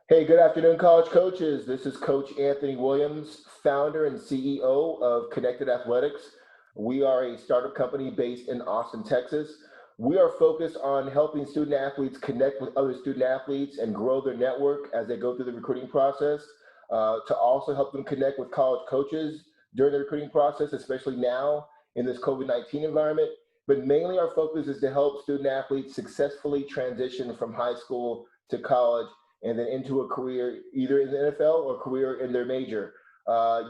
Hey, good afternoon, college coaches. This is Coach Anthony Williams, founder and CEO of Connected Athletics. We are a startup company based in Austin, Texas. We are focused on helping student athletes connect with other student athletes and grow their network as they go through the recruiting process, to also help them connect with college coaches during the recruiting process, especially now in this COVID-19 environment. But mainly our focus is to help student athletes successfully transition from high school to college and then into a career either in the NFL or career in their major.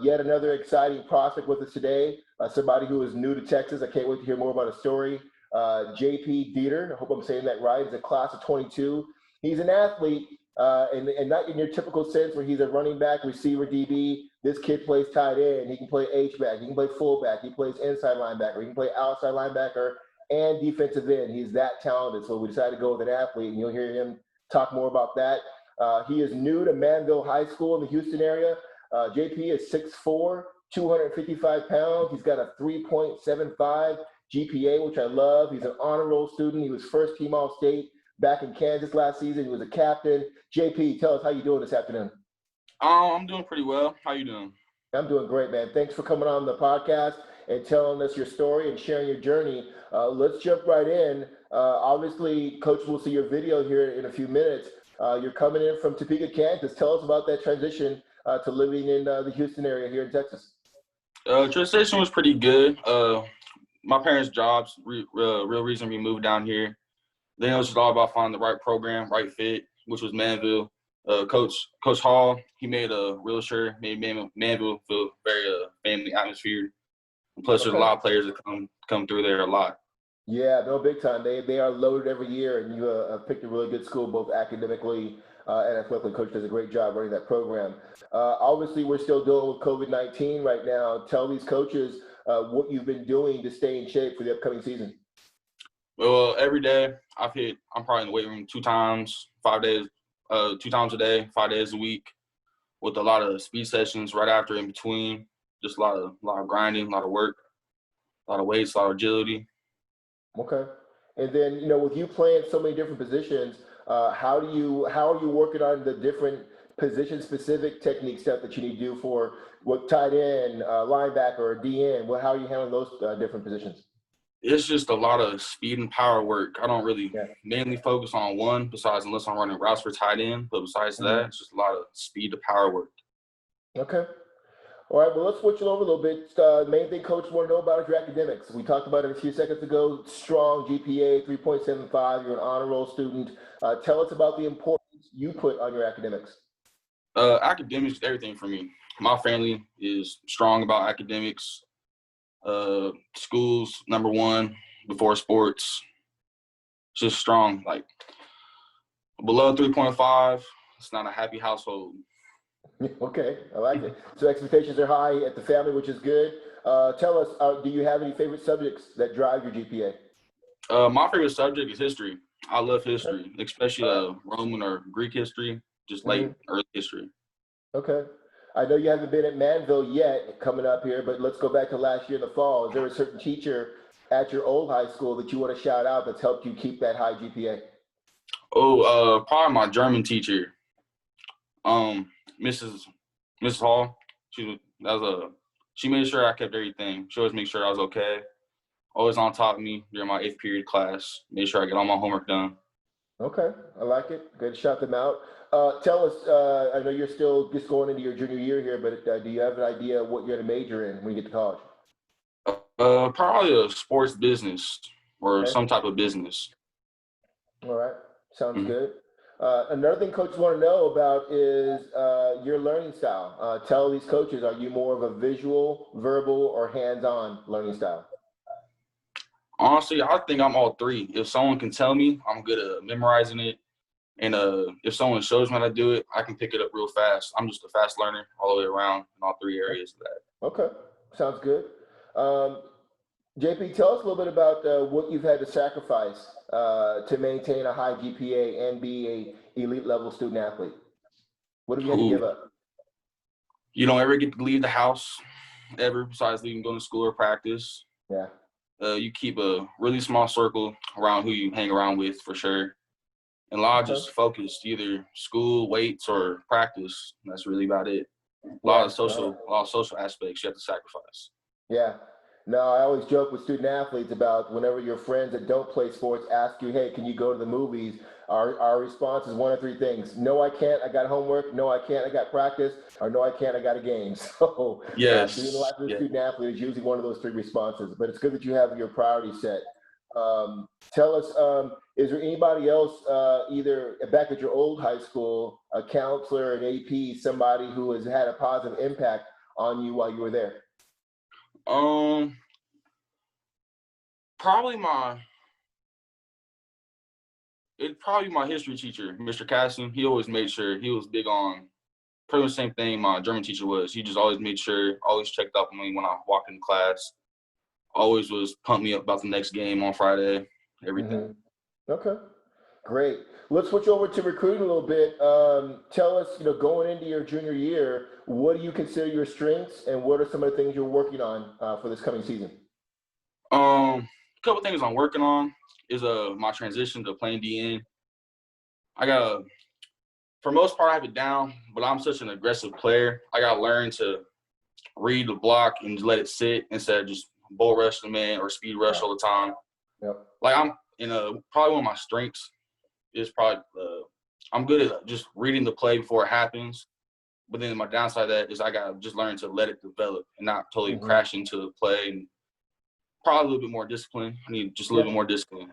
Yet another exciting prospect with us today, somebody who is new to Texas. I can't wait to hear more about his story. JP Deeter, I hope I'm saying that right. He's a class of 22. He's an athlete, and not in your typical sense where he's a running back, receiver, DB. This kid plays tight end. He can play H-back. He can play fullback. He plays inside linebacker. He can play outside linebacker and defensive end. He's that talented. So we decided to go with an athlete, and you'll hear him talk more about that. He is new to Manvel High School in the Houston area. JP is 6'4", 255 pounds. He's got a 3.75 GPA, which I love. He's an honor roll student. He was first team All-State back in Kansas last season. He was a captain. JP, tell us how you doing this afternoon. I'm doing pretty well. How you doing? I'm doing great, man. Thanks for coming on the podcast and telling us your story and sharing your journey. Let's jump right in. Obviously, Coach will see your video here in a few minutes. You're coming in from Topeka, Kansas. Tell us about that transition to living in the Houston area here in Texas. Transition was pretty good. My parents' jobs, real reason we moved down here. Then it was just all about finding the right program, right fit, which was Manvel. Coach Hall, he made made Manvel feel very family atmosphere. And plus, there's a lot of players that come through there a lot. Yeah, no, big time. They are loaded every year, and you picked a really good school, both academically and athletically. Coach does a great job running that program. Obviously, we're still dealing with COVID-19 right now. Tell these coaches what you've been doing to stay in shape for the upcoming season. Well, every day I'm probably in the weight room 2 times a day, 5 days a week, with a lot of speed sessions right after in between. Just a lot of grinding, a lot of work, a lot of weights, a lot of agility. Okay. And then, with you playing so many different positions, how are you working on the different position-specific technique stuff that you need to do for what tight end, linebacker, or DN? How are you handling those different positions? It's just a lot of speed and power work. I don't really mainly focus on one, unless I'm running routes for tight end. But besides that, it's just a lot of speed to power work. Okay. All right, well, let's switch it over a little bit. The main thing coach want to know about is your academics. We talked about it a few seconds ago. Strong GPA, 3.75. You're an honor roll student. Tell us about the importance you put on your academics. Academics is everything for me. My family is strong about academics. School's number one before sports. It's just strong. Like, below 3.5, it's not a happy household. Okay, I like it. So expectations are high at the family, which is good. Tell us, do you have any favorite subjects that drive your GPA? My favorite subject is history. I love history, especially Roman or Greek history, just early history. Okay. I know you haven't been at Manvel yet coming up here, but let's go back to last year in the fall. Is there a certain teacher at your old high school that you want to shout out that's helped you keep that high GPA? Oh, probably my German teacher. Mrs. Hall, she made sure I kept everything. She always made sure I was okay. Always on top of me during my 8th period class. Made sure I get all my homework done. Okay, I like it. Good to shout them out. Tell us, I know you're still just going into your junior year here, but do you have an idea what you're going to major in when you get to college? Probably a sports business or some type of business. All right, sounds good. Another thing coaches want to know about is your learning style. Tell these coaches, are you more of a visual, verbal, or hands-on learning style? Honestly, I think I'm all three. If someone can tell me, I'm good at memorizing it. And if someone shows me how to do it, I can pick it up real fast. I'm just a fast learner all the way around in all 3 areas of that. Okay, sounds good. JP, tell us a little bit about what you've had to sacrifice to maintain a high GPA and be a elite level student athlete. What have you had to give up? You don't ever get to leave the house ever, besides leaving going to school or practice. Yeah. You keep a really small circle around who you hang around with for sure. and a lot of Okay. just focused, either school, weights, or practice. That's really about it. A lot Yeah. of social aspects you have to sacrifice. Yeah. No, I always joke with student athletes about whenever your friends that don't play sports ask you, hey, can you go to the movies? Our response is one of three things. No, I can't. I got homework. No, I can't. I got practice. Or no, I can't. I got a game. So being the Yes. life of a Yeah. student athlete is usually one of those three responses. But it's good that you have your priorities set. Tell us, is there anybody else, either back at your old high school, a counselor, an AP, somebody who has had a positive impact on you while you were there? Um, probably my probably my history teacher, Mr. Casson. He always made sure he was big on pretty much the same thing my German teacher was. He just always made sure, always checked up on me when I walked in class. Always was pumped me up about the next game on Friday. Everything. Mm-hmm. Okay, great. Let's switch over to recruiting a little bit. Tell us, going into your junior year, what do you consider your strengths, and what are some of the things you're working on for this coming season? A couple things I'm working on is my transition to playing DN. I got for most part I have it down, but I'm such an aggressive player. I gotta learn to read the block and just let it sit instead of just bull rush the man or speed rush Right. all the time. Yep. Like I'm in probably one of my strengths is probably I'm good at just reading the play before it happens. But then my downside of that is I gotta just learn to let it develop and not totally Mm-hmm. crash into the play, and probably a little bit more discipline. I need just a little Yep. bit more discipline.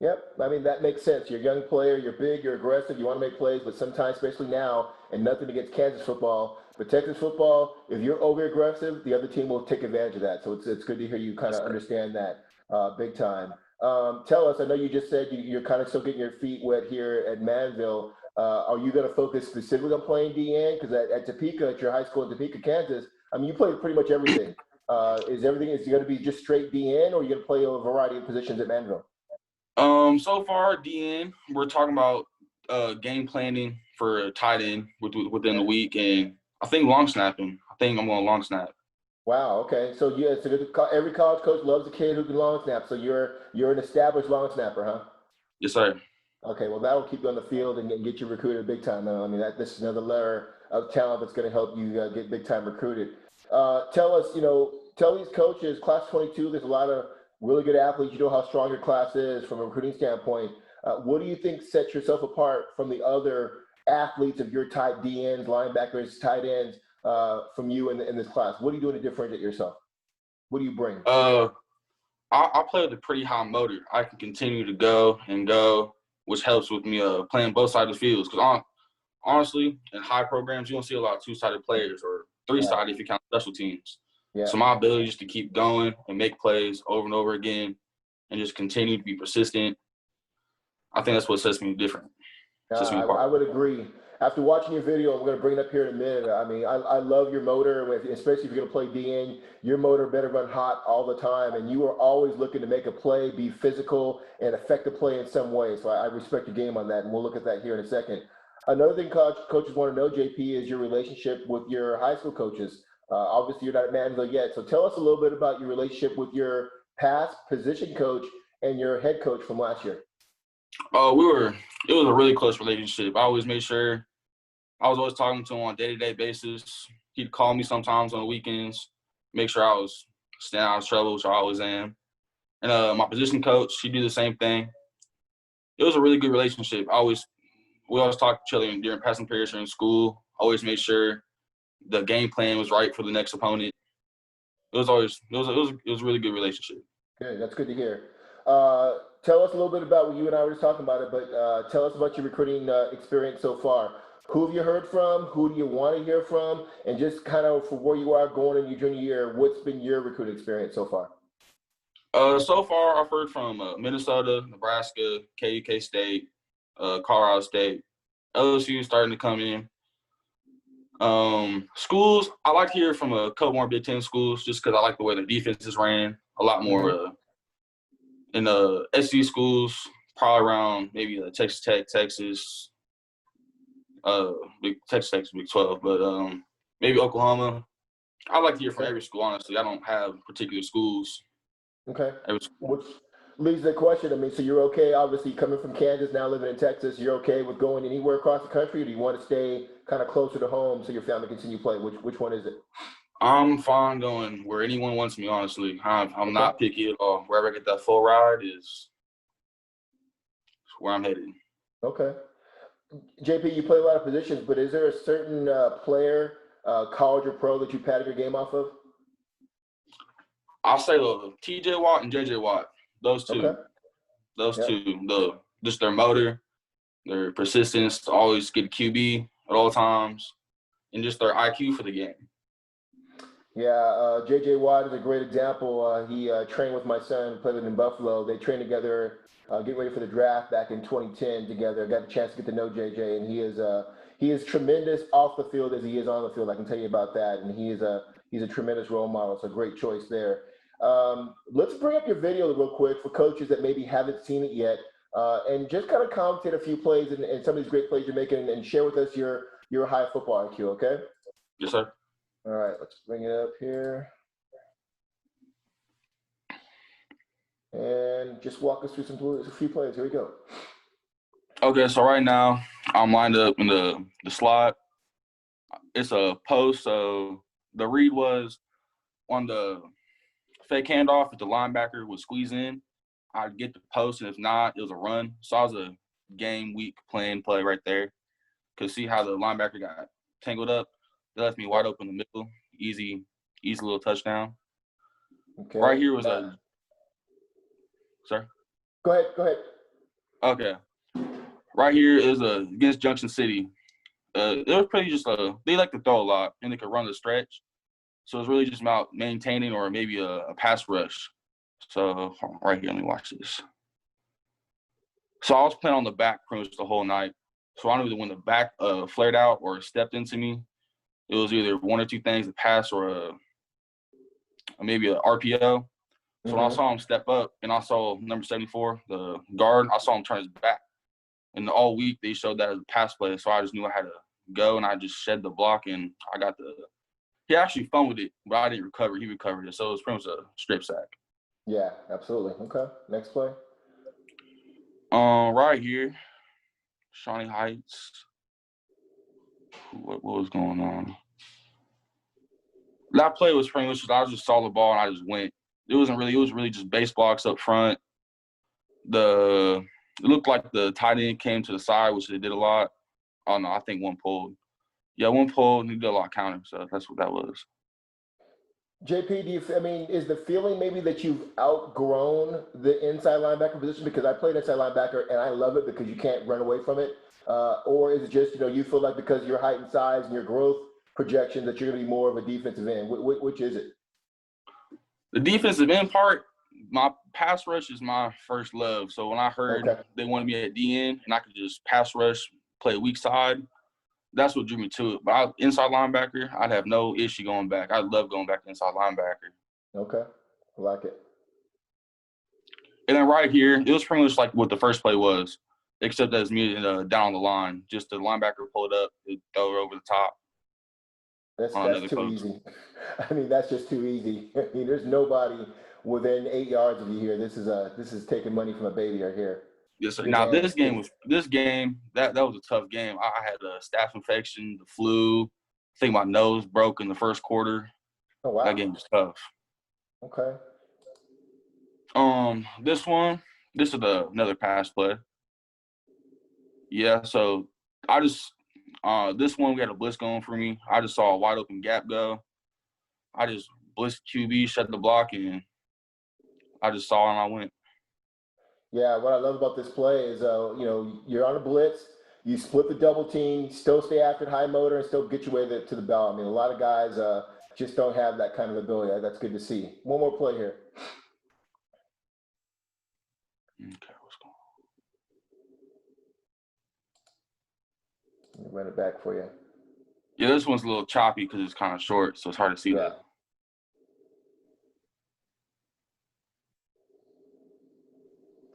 Yep. I mean, that makes sense. You're a young player, you're big, you're aggressive, you want to make plays, but sometimes, especially now, and nothing against Kansas football, but Texas football, if you're over aggressive, the other team will take advantage of that. So it's good to hear you kind Yes, of sir. understand that big time. Tell us, I know you just said you're kind of still getting your feet wet here at Manvel. Are you going to focus specifically on playing DN? Because at Topeka, at your high school in Topeka, Kansas, I mean, you play pretty much everything. Is it going to be just straight DN, or are you going to play a variety of positions at Manvel? So far, DN, we're talking about game planning for a tight end within the week, and I think long snapping. I think I'm going to long snap. Wow. Okay. So yeah, every college coach loves a kid who can long snap. So you're an established long snapper, huh? Yes, sir. Okay. Well, that'll keep you on the field and get you recruited big time. I mean, this is another layer of talent that's going to help you get big time recruited. Tell us, tell these coaches, class 22. There's a lot of really good athletes. You know how strong your class is from a recruiting standpoint. What do you think sets yourself apart from the other athletes of your type, DNs, linebackers, tight ends, from you in this class? What are you doing to differentiate yourself? What do you bring? Uh, I play with a pretty high motor. I can continue to go and go, which helps with me playing both sides of the fields. Because honestly, in high programs, you don't see a lot of two-sided players or Right. three-sided if you count special teams. Yeah. So my ability just to keep going and make plays over and over again and just continue to be persistent, I think that's what sets me different, sets me I apart. would agree. After watching your video, I'm going to bring it up here in a minute. I mean, I love your motor, especially if you're going to play DN. Your motor better run hot all the time, and you are always looking to make a play, be physical, and affect the play in some way. So I respect your game on that, and we'll look at that here in a second. Another thing coaches want to know, JP, is your relationship with your high school coaches. Obviously, you're not at Manvel yet, so tell us a little bit about your relationship with your past position coach and your head coach from last year. It was a really close relationship. I always made sure I was always talking to him on a day-to-day basis. He'd call me sometimes on the weekends, make sure I was staying out of trouble, which I always am. And my position coach, he'd do the same thing. It was a really good relationship. We always talked to each other during passing periods or in school. Always made sure the game plan was right for the next opponent. It was a really good relationship. Good. That's good to hear. Tell us a little bit about what you and I were just talking about it, but tell us about your recruiting experience so far. Who have you heard from? Who do you want to hear from? And just kind of for where you are going in your junior year, what's been your recruiting experience so far? So far, I've heard from Minnesota, Nebraska, KUK State, Colorado State, LSU starting to come in. Schools, I like to hear from a couple more Big Ten schools just because I like the way the defenses ran a lot more. Mm-hmm. In the SC schools, probably around maybe Texas Tech, Texas, Texas Tech's Big 12, but maybe Oklahoma. I like to hear from Okay. every school, honestly. I don't have particular schools. Okay. Every school. leads to the question. I mean, so you're okay, obviously coming from Kansas, now living in Texas, you're okay with going anywhere across the country, or do you want to stay kind of closer to home so your family continue playing? Which one is it? I'm fine going where anyone wants me, honestly. I'm Okay. not picky at all. Wherever I get that full ride is where I'm headed. Okay. JP, you play a lot of positions, but is there a certain player, college or pro, that you pattern your game off of? I'll say TJ Watt and JJ Watt. Those two. Okay. Those Yep. two. Just their motor, their persistence to always get a QB at all times, and just their IQ for the game. Yeah, J.J. Watt is a great example. He trained with my son, played in Buffalo. They trained together, getting ready for the draft back in 2010 together. Got the chance to get to know J.J., and he is tremendous off the field as he is on the field. I can tell you about that. And he's a tremendous role model. So great choice there. Let's bring up your video real quick for coaches that maybe haven't seen it yet, and just kind of commentate a few plays and some of these great plays you're making, and share with us your high football IQ. Okay. Yes, sir. All right, let's bring it up here. And just walk us through a few plays. Here we go. Okay, so right now I'm lined up in the slot. It's a post, so the read was on the fake handoff. If the linebacker would squeeze in, I'd get the post, and if not, it was a run. So I was a game week play right there. Cause see how the linebacker got tangled up? They left me wide open in the middle. Easy little touchdown. Okay. Right here was a – sorry? Go ahead. Okay. Right here is against Junction City. It was pretty just they like to throw a lot, and they could run the stretch. So it's really just about maintaining or maybe a pass rush. So right here, let me watch this. So I was playing on the back pretty much the whole night. So I knew that when the back flared out or stepped into me, it was either one or two things, a pass or maybe an RPO. So when I saw him step up and I saw number 74, the guard, I saw him turn his back. And all week they showed that as a pass play. So I just knew I had to go, and I just shed the block, and I got he actually fumbled it, but I didn't recover. He recovered it. So it was pretty much a strip sack. Yeah, absolutely. Okay, next play. Right here, Shawnee Heights. What was going on? That play was pretty much I just saw the ball and I just went. It was really just base blocks up front. It looked like the tight end came to the side, which they did a lot. Oh no, I think one pulled. Yeah, one pulled, and he did a lot of counting, so that's what that was. JP, is the feeling maybe that you've outgrown the inside linebacker position? Because I played inside linebacker and I love it because you can't run away from it. Or is it just, you feel like because of your height and size and your growth projection that you're going to be more of a defensive end? Which is it? The defensive end part, my pass rush is my first love. So when I heard they wanted me at DN and I could just pass rush, play weak side, that's what drew me to it. But inside linebacker, I'd have no issue going back. I love going back to inside linebacker. Okay, I like it. And then right here, it was pretty much like what the first play was, except that it's me down the line. Just the linebacker pulled up, throw it over the top. That's too easy. That's just too easy. There's nobody within 8 yards of you here. This is taking money from a baby right here. Yes, sir. Now this game that was a tough game. I had a staph infection, the flu. I think my nose broke in the first quarter. Oh wow. That game was tough. Okay. This is another pass play. Yeah, so I just this one we had a blitz going for me. I just saw a wide open gap go. I just blitzed QB, shut the block, and I just saw and I went. Yeah, what I love about this play is, you're on a blitz, you split the double team, still stay after high motor, and still get your way to the ball. A lot of guys just don't have that kind of ability. That's good to see. One more play here. Okay, what's going on? Let me run it back for you. Yeah, this one's a little choppy because it's kind of short, so it's hard to see that.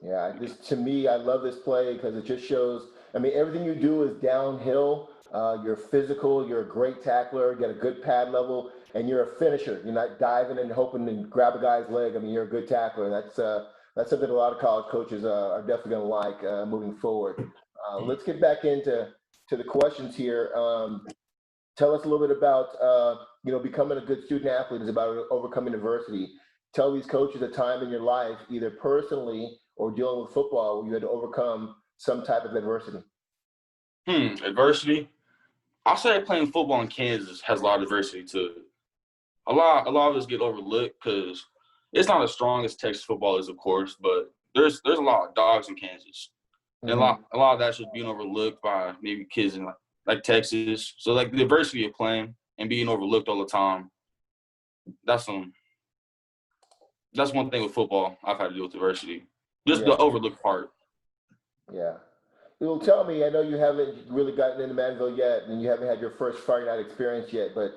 Yeah, to me, I love this play because it just shows, everything you do is downhill. You're physical, you're a great tackler, you got a good pad level, and you're a finisher. You're not diving and hoping to grab a guy's leg. You're a good tackler. That's something a lot of college coaches are definitely going to like moving forward. Let's get back into the questions here. Tell us a little bit about becoming a good student athlete is about overcoming adversity. Tell these coaches a time in your life, either personally or dealing with football, where you had to overcome some type of adversity. Adversity. I'll say playing football in Kansas has a lot of adversity to it. A lot of us get overlooked because it's not as strong as Texas football is, of course, but there's a lot of dogs in Kansas. And a lot of that's just being overlooked by maybe kids in like Texas. So like the diversity of playing and being overlooked all the time, that's one thing with football I've had to deal with diversity. Just the overlooked part. Yeah. Well, tell me, I know you haven't really gotten into Manvel yet, and you haven't had your first Friday night experience yet, but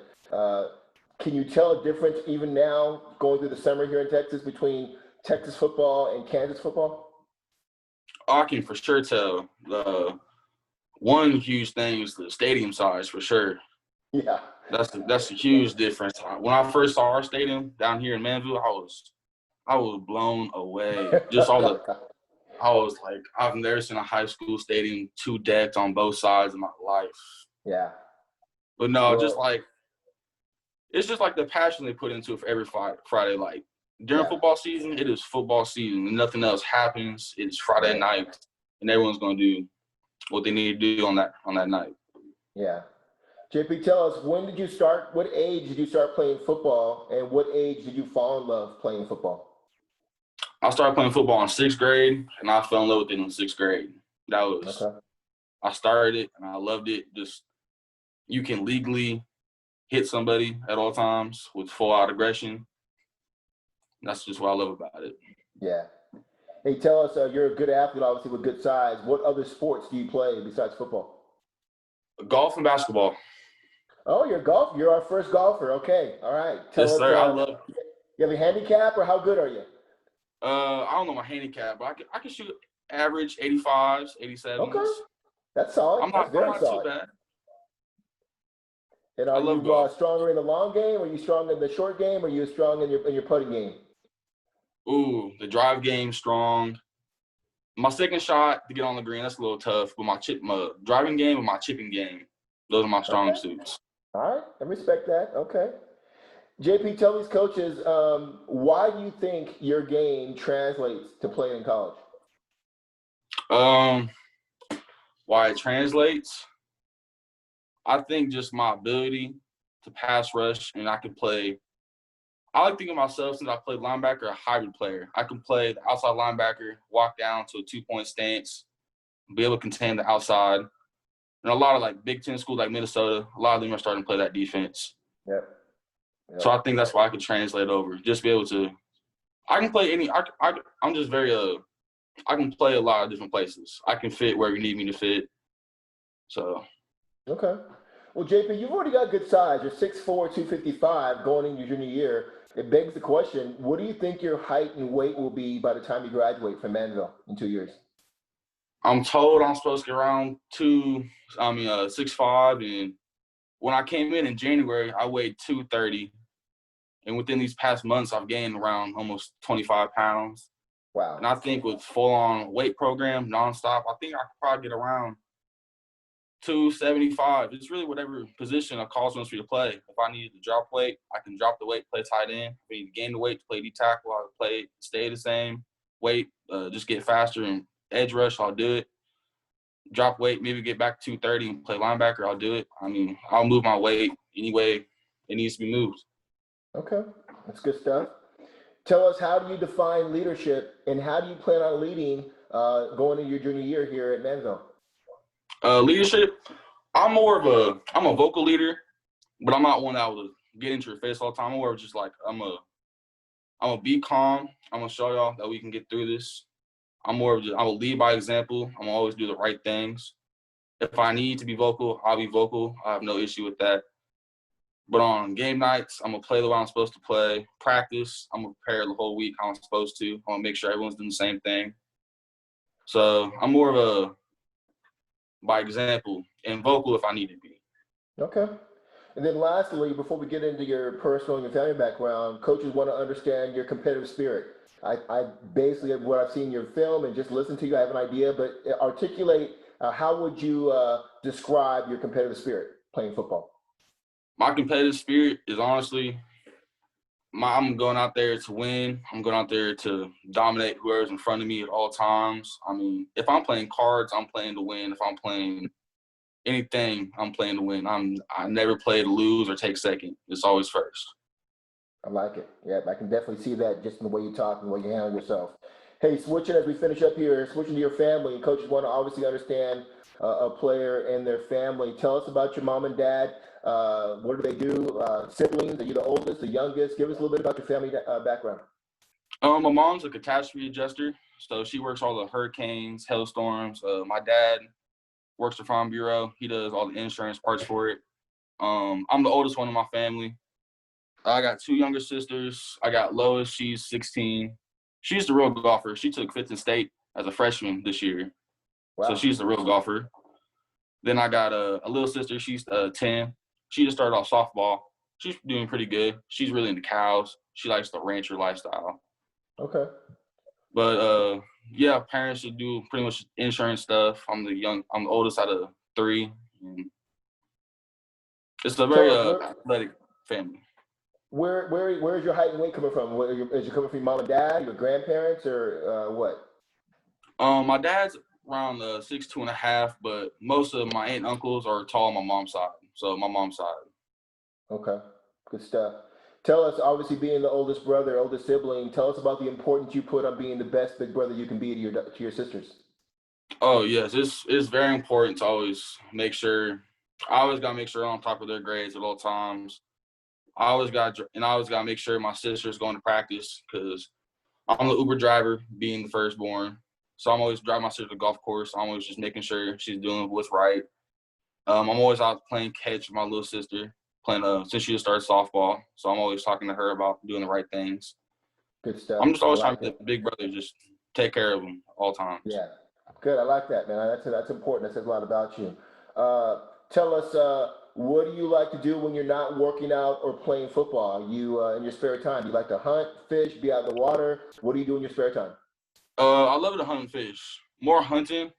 can you tell a difference even now going through the summer here in Texas between Texas football and Kansas football? I can for sure tell. One huge thing is the stadium size for sure. Yeah. That's a huge difference. When I first saw our stadium down here in Manvel, I was blown away. Just all the I was like, I've never seen a high school stadium 2 decks on both sides of my life. Yeah. But no, it's just like the passion they put into it for every Friday. Like during football season, it is football season and nothing else happens. It's Friday night and everyone's gonna do what they need to do on that night. Yeah. JP, tell us, what age did you start playing football, and what age did you fall in love playing football? I started playing football in 6th grade, and I fell in love with it in 6th grade. I started it, and I loved it. Just you can legally hit somebody at all times with full-out aggression. That's just what I love about it. Yeah. Hey, tell us, you're a good athlete, obviously, with good size. What other sports do you play besides football? Golf and basketball. Oh, you're our first golfer. Okay. All right. Yes, sir. I love it. You have a handicap, or how good are you? I don't know my handicap, but I can shoot average 85s, 87s. Okay. That's solid. I'm not too bad. And are you stronger in the long game? Are you strong in the short game? Or are you strong in your putting game? Ooh, the drive game strong. My second shot to get on the green, that's a little tough. But my driving game and my chipping game, those are my strong suits. All right, I respect that. Okay. JP, tell these coaches, why do you think your game translates to playing in college? Why it translates? I think just my ability to pass rush, and I like thinking of myself since I played linebacker, a hybrid player. I can play the outside linebacker, walk down to a 2-point stance, be able to contain the outside. And a lot of like Big Ten schools like Minnesota, a lot of them are starting to play that defense. Yep. So I think that's why I can translate over. Just be able to – I can play any – I'm just very I can play a lot of different places. I can fit where you need me to fit. So. Okay. Well, JP, you've already got good size. You're 6'4", 255 going into your junior year. It begs the question, what do you think your height and weight will be by the time you graduate from Manvel in 2 years? I'm told I'm supposed to get around 6'5", and when I came in January, I weighed 230. And within these past months, I've gained around almost 25 pounds. Wow. And I think with full-on weight program, nonstop, I think I could probably get around 275. It's really whatever position a college wants me to play. If I needed to drop weight, I can drop the weight, play tight end. If I need to gain the weight to play D-tackle, I'll stay the same weight, just get faster and edge rush, I'll do it. Drop weight, maybe get back to 230 and play linebacker, I'll do it. I mean, I'll move my weight any way it needs to be moved. Okay, that's good stuff. Tell us, how do you define leadership, and how do you plan on leading going into your junior year here at Manvel? Leadership, I'm a vocal leader, but I'm not one that will get into your face all the time. I'm more just like, I'm gonna be calm. I'm gonna show y'all that we can get through this. I will lead by example. I'm gonna always do the right things. If I need to be vocal, I'll be vocal. I have no issue with that. But on game nights, I'm gonna play the way I'm supposed to play. Practice, I'm gonna prepare the whole week how I'm supposed to. I'm gonna make sure everyone's doing the same thing. So I'm more of by example and vocal if I need to be. Okay. And then lastly, before we get into your personal and your family background, coaches want to understand your competitive spirit. I basically, what I've seen in your film and just listen to you, I have an idea, but articulate, how would you describe your competitive spirit playing football? My competitive spirit is honestly, I'm going out there to win. I'm going out there to dominate whoever's in front of me at all times. I mean, if I'm playing cards, I'm playing to win. If I'm playing anything, I'm playing to win. I never play to lose or take second. It's always first. I like it. Yeah, I can definitely see that just in the way you talk and the way you handle yourself. Hey, switching as we finish up here, switching to your family. Coaches want to obviously understand a player and their family. Tell us about your mom and dad. What do they do? Siblings? Are you the oldest, the youngest? Give us a little bit about your family background. My mom's a catastrophe adjuster, so she works all the hurricanes, hailstorms. My dad works the Farm Bureau. He does all the insurance parts for it. I'm the oldest one in my family. I got two younger sisters. I got Lois. She's 16. She's the real golfer. She took fifth in state as a freshman this year. Wow. So she's the real golfer. Then I got a little sister. She's 10. She just started off softball. She's doing pretty good. She's really into cows. She likes the rancher lifestyle. Okay. But yeah, parents should do pretty much insurance stuff. I'm the oldest out of three. It's a very athletic family. Where is your height and weight coming from? Is it coming from your mom and dad, your grandparents, or what? My dad's around 6'2.5", but most of my aunt and uncles are tall on my mom's side. So my mom's side. Okay, good stuff. Tell us, obviously being the oldest brother, oldest sibling, tell us about the importance you put on being the best big brother you can be to your sisters. Oh yes, it's very important to always make sure. I always gotta make sure I'm on top of their grades at all times. I always gotta make sure my sister's going to practice because I'm the Uber driver, being the firstborn. So I'm always driving my sister to the golf course. I'm always just making sure she's doing what's right. I'm always out playing catch with my little sister, playing since she just started softball. So I'm always talking to her about doing the right things. Good stuff. I'm just always trying like to be the big brother, just take care of them all times. Yeah, good. I like that, man. That's important. That says a lot about you. Tell us, what do you like to do when you're not working out or playing football? You in your spare time, you like to hunt, fish, be out in the water. What do you do in your spare time? I love to hunt and fish. More hunting,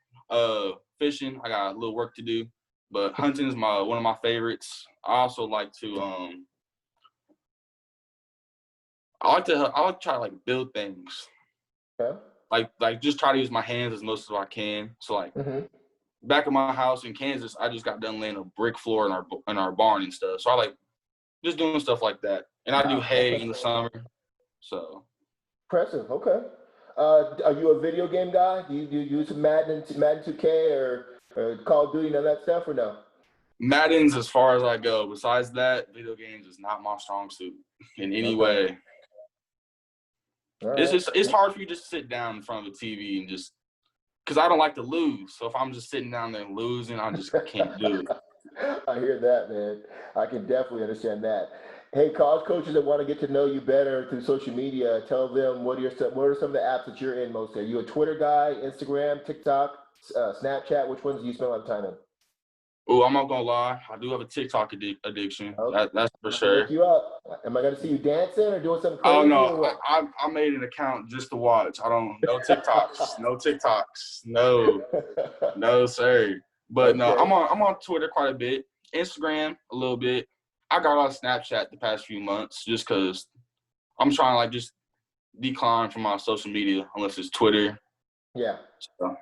fishing. I got a little work to do, but hunting is one of my favorites. I also like to I like to try to like build things. Okay. Like just try to use my hands as most as I can. So like back in my house in Kansas, I just got done laying a brick floor in our barn and stuff. So I like just doing stuff like that. And I do hay in the summer. So impressive. Okay. Are you a video game guy? Do you use Madden 2K or Call of Duty, none of that stuff, or no? Madden's as far as I go. Besides that, video games is not my strong suit in any way. Right. It's hard for you just to sit down in front of a TV and just because I don't like to lose. So if I'm just sitting down there losing, I just can't do it. I hear that, man. I can definitely understand that. Hey, college coaches that want to get to know you better through social media, tell them what are some of the apps that you're in most? Are you a Twitter guy, Instagram, TikTok, Snapchat? Which ones do you spend a lot of time in? Oh, I'm not gonna lie. I do have a TikTok addiction. Okay. That's for To sure. look you up. Am I going to see you dancing or doing something Oh crazy? no, I made an account just to watch. No TikToks, no TikToks, no sir. But no, Okay. I'm on Twitter quite a bit, Instagram a little bit. I got on Snapchat the past few months just because I'm trying to like just decline from my social media unless it's Twitter. Yeah. So.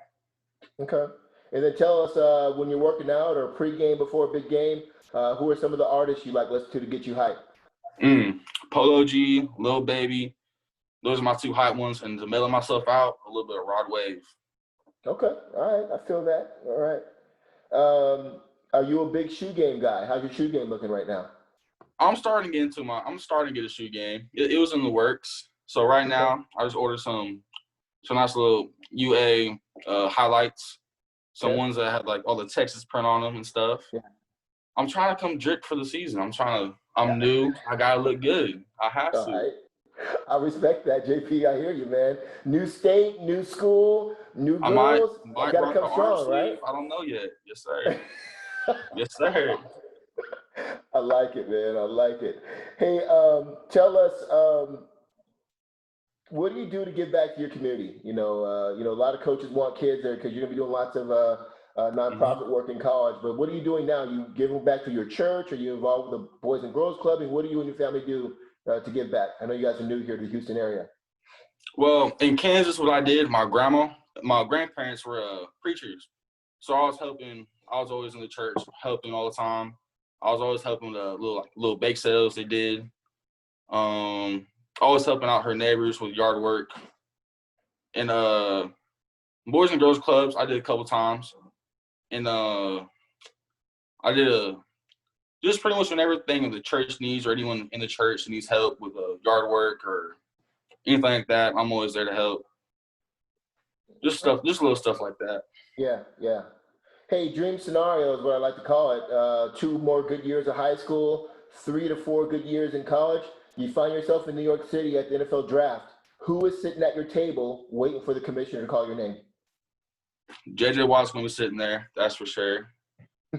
Okay. And then tell us when you're working out or pregame before a big game, who are some of the artists you like listen to get you hyped? Polo G, Lil Baby. Those are my two hype ones. And to mellow myself out, a little bit of Rod Wave. Okay. All right. I feel that. All right. Are you a big shoe game guy? How's your shoe game looking right now? I'm starting to get a shoe game. It was in the works. So right now, I just ordered some nice little UA highlights. Some ones that had like all the Texas print on them and stuff. Yeah. I'm trying to come drip for the season. I'm new. I gotta look good. I have to. All right. I respect that, JP. I hear you, man. New state, new school, new girls. Might Got to rock come the arm strong, sleeve. right? I don't know yet. Yes, sir. Yes, sir. I like it, man. I like it. Hey, tell us, what do you do to give back to your community? A lot of coaches want kids there because you're gonna be doing lots of Mhm. nonprofit work in college. But what are you doing now? You giving back to your church? Are you involved with the Boys and Girls Club? And what do you and your family do to give back? I know you guys are new here to the Houston area. Well, in Kansas, what I did, my grandparents were preachers, so I was helping. I was always in the church, helping all the time. I was always helping the little bake sales they did. Always helping out her neighbors with yard work. And Boys and Girls Clubs, I did a couple times. And I did just pretty much when everything the church needs or anyone in the church needs help with yard work or anything like that, I'm always there to help. Just little stuff like that. Yeah, yeah. Hey, dream scenario is what I like to call it. 2 more good years of high school, 3 to 4 good years in college. You find yourself in New York City at the NFL draft. Who is sitting at your table waiting for the commissioner to call your name? JJ Watt's gonna be sitting there, that's for sure.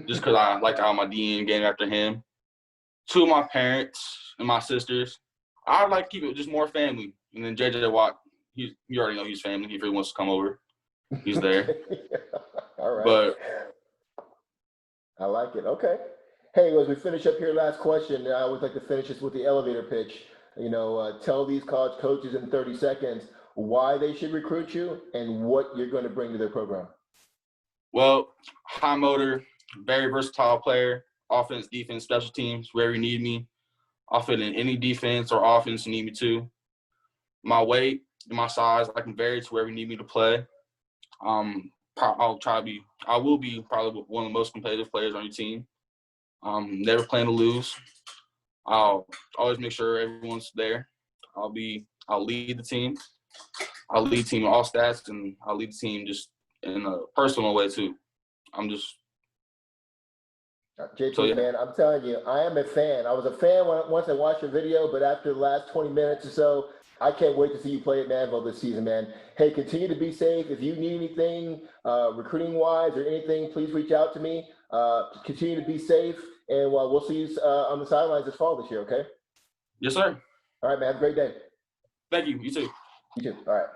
Just because I like how my DN game after him. 2 of my parents and my sisters. I'd like to keep it just more family. And then JJ Watt, you already know he's family. If he wants to come over, he's there. All right. But I like it. Okay. Hey, as we finish up here, last question. I always like to finish this with the elevator pitch. Tell these college coaches in 30 seconds why they should recruit you and what you're going to bring to their program. well, high motor, very versatile player, offense, defense, special teams, wherever you need me. I'll fit in any defense or offense you need me to. My weight and my size, I can vary to wherever you need me to play. I will be probably one of the most competitive players on your team. Never plan to lose. I'll always make sure everyone's there. I'll lead the team. I'll lead the team in all stats, and I'll lead the team just in a personal way too. I'm just so JP, yeah. man, I'm telling you, I am a fan. I was a fan once I watched your video, but after the last 20 minutes or so, I can't wait to see you play at Manvel this season, man. Hey, continue to be safe. If you need anything recruiting-wise or anything, please reach out to me. Continue to be safe, and we'll see you on the sidelines this fall this year, okay? Yes, sir. All right, man. Have a great day. Thank you. You too. You too. All right.